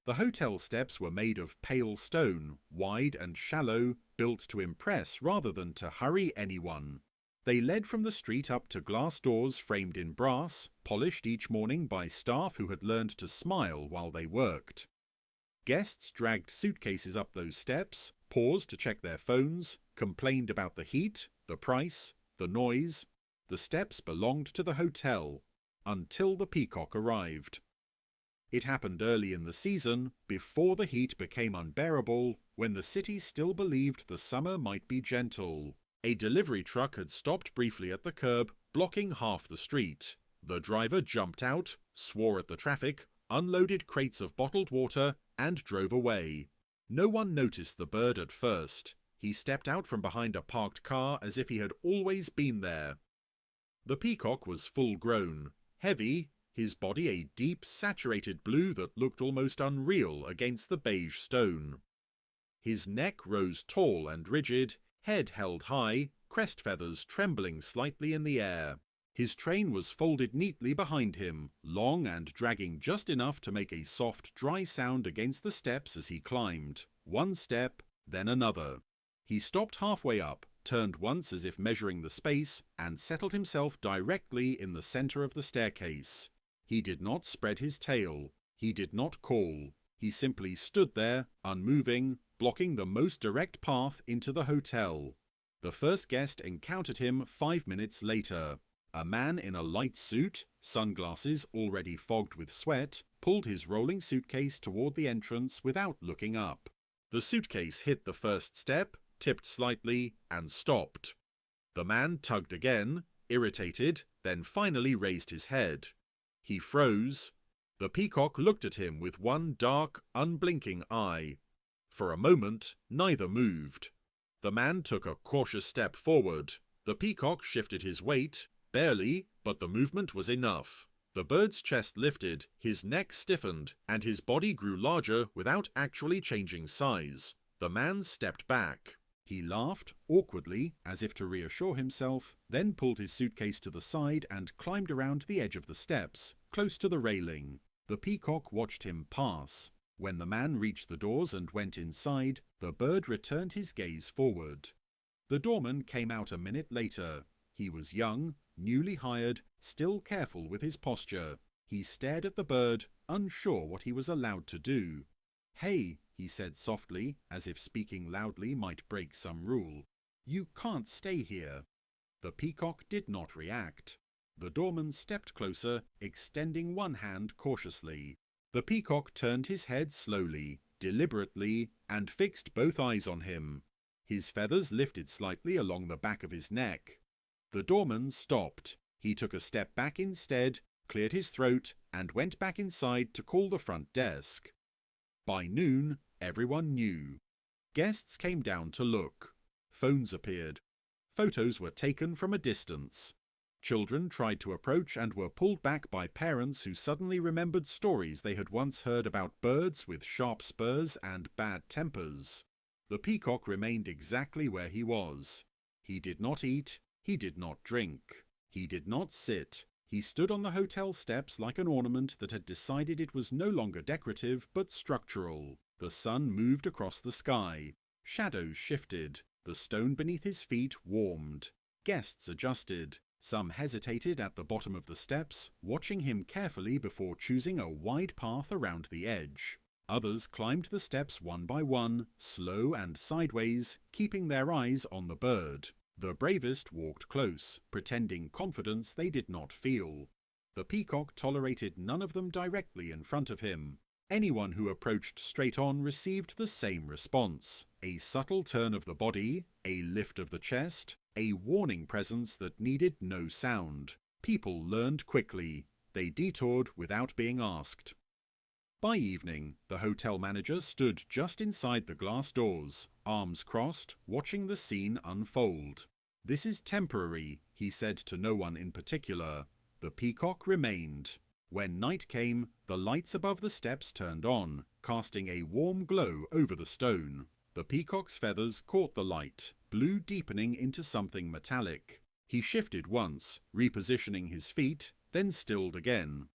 The hotel steps were made of pale stone, wide and shallow, built to impress rather than to hurry anyone. They led from the street up to glass doors framed in brass, polished each morning by staff who had learned to smile while they worked. Guests dragged suitcases up those steps, paused to check their phones, complained about the heat, the price, the noise. The steps belonged to the hotel, until the Peacock arrived. It happened early in the season, before the heat became unbearable, when the city still believed the summer might be gentle. A delivery truck had stopped briefly at the curb, blocking half the street. The driver jumped out, swore at the traffic, unloaded crates of bottled water, and drove away. No one noticed the bird at first. He stepped out from behind a parked car as if he had always been there. The peacock was full-grown, heavy, his body a deep, saturated blue that looked almost unreal against the beige stone. His neck rose tall and rigid, head held high, crest feathers trembling slightly in the air. His train was folded neatly behind him, long and dragging just enough to make a soft, dry sound against the steps as he climbed. One step, then another. He stopped halfway up, turned once as if measuring the space, and settled himself directly in the center of the staircase. He did not spread his tail. He did not call. He simply stood there, unmoving, blocking the most direct path into the hotel. The first guest encountered him 5 minutes later. A man in a light suit, sunglasses already fogged with sweat, pulled his rolling suitcase toward the entrance without looking up. The suitcase hit the first step, tipped slightly, and stopped. The man tugged again, irritated, then finally raised his head. He froze. The peacock looked at him with one dark, unblinking eye. For a moment, neither moved. The man took a cautious step forward. The peacock shifted his weight, barely, but the movement was enough. The bird's chest lifted, his neck stiffened, and his body grew larger without actually changing size. The man stepped back. He laughed, awkwardly, as if to reassure himself, then pulled his suitcase to the side and climbed around the edge of the steps, close to the railing. The peacock watched him pass. When the man reached the doors and went inside, the bird returned his gaze forward. The doorman came out a minute later. He was young, newly hired, still careful with his posture. He stared at the bird, unsure what he was allowed to do. "Hey," he said softly, as if speaking loudly might break some rule. "You can't stay here." The peacock did not react. The doorman stepped closer, extending one hand cautiously. The peacock turned his head slowly, deliberately, and fixed both eyes on him. His feathers lifted slightly along the back of his neck. The doorman stopped. He took a step back instead, cleared his throat, and went back inside to call the front desk. By noon, everyone knew. Guests came down to look. Phones appeared. Photos were taken from a distance. Children tried to approach and were pulled back by parents who suddenly remembered stories they had once heard about birds with sharp spurs and bad tempers. The peacock remained exactly where he was. He did not eat. He did not drink. He did not sit. He stood on the hotel steps like an ornament that had decided it was no longer decorative but structural. The sun moved across the sky. Shadows shifted. The stone beneath his feet warmed. Guests adjusted. Some hesitated at the bottom of the steps, watching him carefully before choosing a wide path around the edge. Others climbed the steps one by one, slow and sideways, keeping their eyes on the bird. The bravest walked close, pretending confidence they did not feel. The peacock tolerated none of them directly in front of him. Anyone who approached straight on received the same response: a subtle turn of the body, a lift of the chest, a warning presence that needed no sound. People learned quickly. They detoured without being asked. By evening, the hotel manager stood just inside the glass doors, arms crossed, watching the scene unfold. "This is temporary," he said to no one in particular. The peacock remained. When night came, the lights above the steps turned on, casting a warm glow over the stone. The peacock's feathers caught the light, blue deepening into something metallic. He shifted once, repositioning his feet, then stilled again.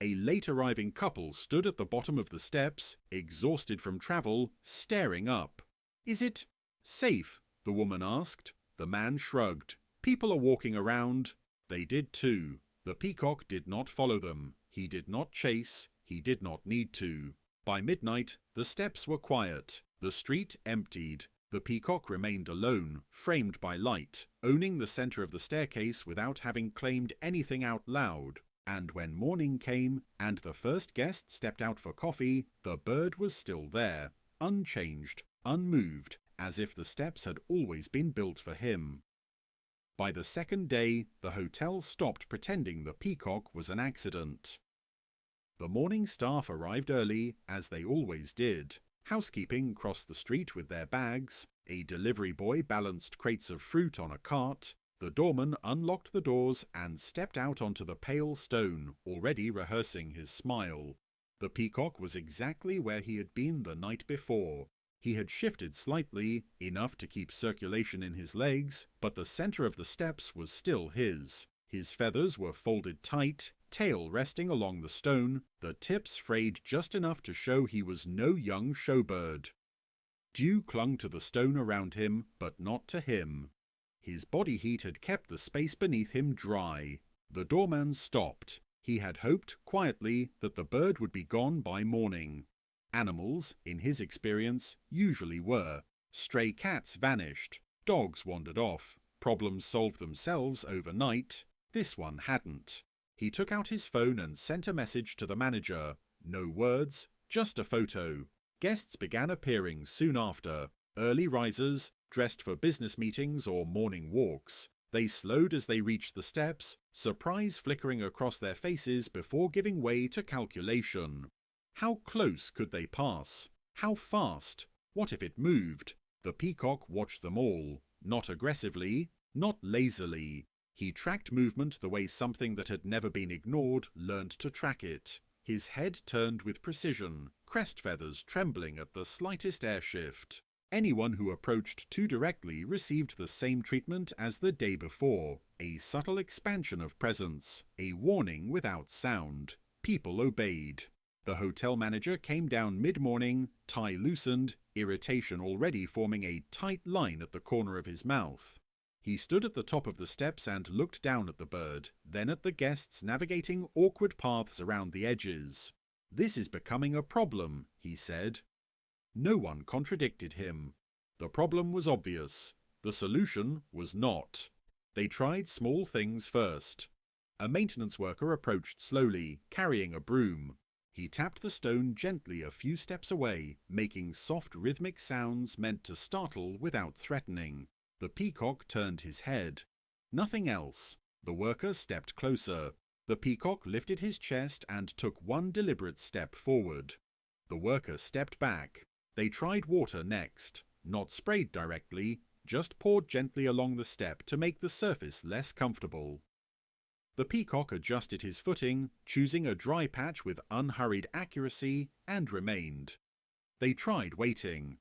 A late-arriving couple stood at the bottom of the steps, exhausted from travel, staring up. "Is it safe?" the woman asked. The man shrugged. "People are walking around." They did too. The peacock did not follow them. He did not chase. He did not need to. By midnight, the steps were quiet. The street emptied. The peacock remained alone, framed by light, owning the center of the staircase without having claimed anything out loud. And when morning came, and the first guest stepped out for coffee, the bird was still there, unchanged, unmoved, as if the steps had always been built for him. By the second day, the hotel stopped pretending the peacock was an accident. The morning staff arrived early, as they always did. Housekeeping crossed the street with their bags. A delivery boy balanced crates of fruit on a cart. The doorman unlocked the doors and stepped out onto the pale stone, already rehearsing his smile. The peacock was exactly where he had been the night before. He had shifted slightly, enough to keep circulation in his legs, but the center of the steps was still his. His feathers were folded tight, tail resting along the stone, the tips frayed just enough to show he was no young showbird. Dew clung to the stone around him, but not to him. His body heat had kept the space beneath him dry. The doorman stopped. He had hoped, quietly, that the bird would be gone by morning. Animals, in his experience, usually were. Stray cats vanished. Dogs wandered off. Problems solved themselves overnight. This one hadn't. He took out his phone and sent a message to the manager. No words, just a photo. Guests began appearing soon after. Early risers, dressed for business meetings or morning walks. They slowed as they reached the steps, surprise flickering across their faces before giving way to calculation. How close could they pass? How fast? What if it moved? The peacock watched them all. Not aggressively, not lazily. He tracked movement the way something that had never been ignored learned to track it. His head turned with precision, crest feathers trembling at the slightest air shift. Anyone who approached too directly received the same treatment as the day before. A subtle expansion of presence, a warning without sound. People obeyed. The hotel manager came down mid-morning, tie loosened, irritation already forming a tight line at the corner of his mouth. He stood at the top of the steps and looked down at the bird, then at the guests navigating awkward paths around the edges. "This is becoming a problem," he said. No one contradicted him. The problem was obvious. The solution was not. They tried small things first. A maintenance worker approached slowly, carrying a broom. He tapped the stone gently a few steps away, making soft rhythmic sounds meant to startle without threatening. The peacock turned his head. Nothing else. The worker stepped closer. The peacock lifted his chest and took one deliberate step forward. The worker stepped back. They tried water next. Not sprayed directly, just poured gently along the step to make the surface less comfortable. The peacock adjusted his footing, choosing a dry patch with unhurried accuracy, and remained. They tried waiting.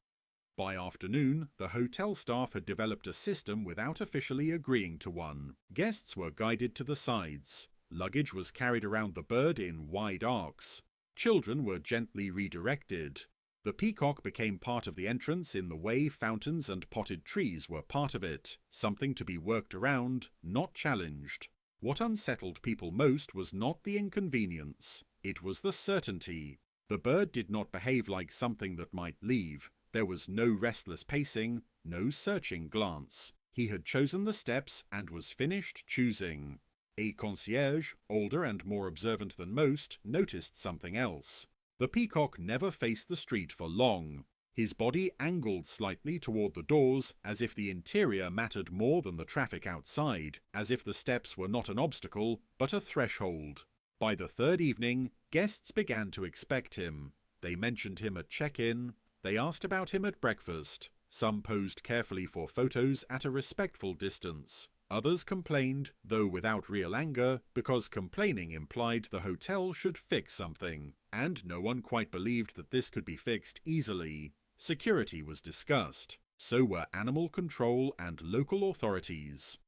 By afternoon, the hotel staff had developed a system without officially agreeing to one. Guests were guided to the sides. Luggage was carried around the bird in wide arcs. Children were gently redirected. The peacock became part of the entrance in the way fountains and potted trees were part of it, something to be worked around, not challenged. What unsettled people most was not the inconvenience. It was the certainty. The bird did not behave like something that might leave. There was no restless pacing, no searching glance. He had chosen the steps and was finished choosing. A concierge, older and more observant than most, noticed something else. The peacock never faced the street for long. His body angled slightly toward the doors, as if the interior mattered more than the traffic outside, as if the steps were not an obstacle, but a threshold. By the third evening, guests began to expect him. They mentioned him at check-in. They asked about him at breakfast. Some posed carefully for photos at a respectful distance. Others complained, though without real anger, because complaining implied the hotel should fix something, and no one quite believed that this could be fixed easily. Security was discussed. So were animal control and local authorities.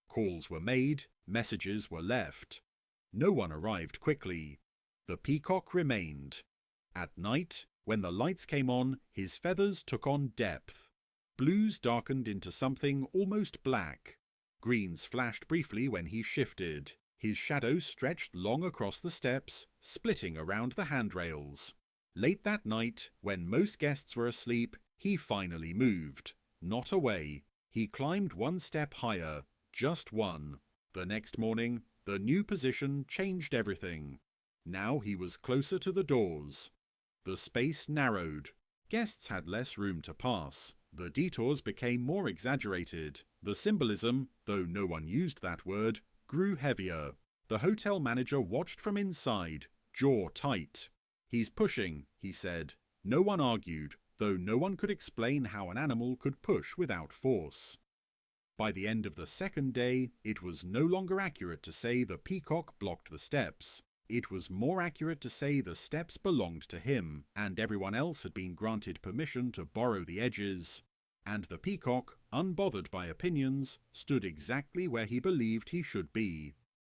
Calls were made, messages were left. No one arrived quickly. The peacock remained. At night, when the lights came on, his feathers took on depth. Blues darkened into something almost black. Greens flashed briefly when he shifted. His shadow stretched long across the steps, splitting around the handrails. Late that night, when most guests were asleep, he finally moved. Not away. He climbed one step higher. Just one. The next morning, the new position changed everything. Now he was closer to the doors. The space narrowed. Guests had less room to pass. The detours became more exaggerated. The symbolism, though no one used that word, grew heavier. The hotel manager watched from inside, jaw tight. "He's pushing," he said. No one argued, though no one could explain how an animal could push without force. By the end of the second day, it was no longer accurate to say the peacock blocked the steps. It was more accurate to say the steps belonged to him, and everyone else had been granted permission to borrow the edges. And the peacock, unbothered by opinions, stood exactly where he believed he should be.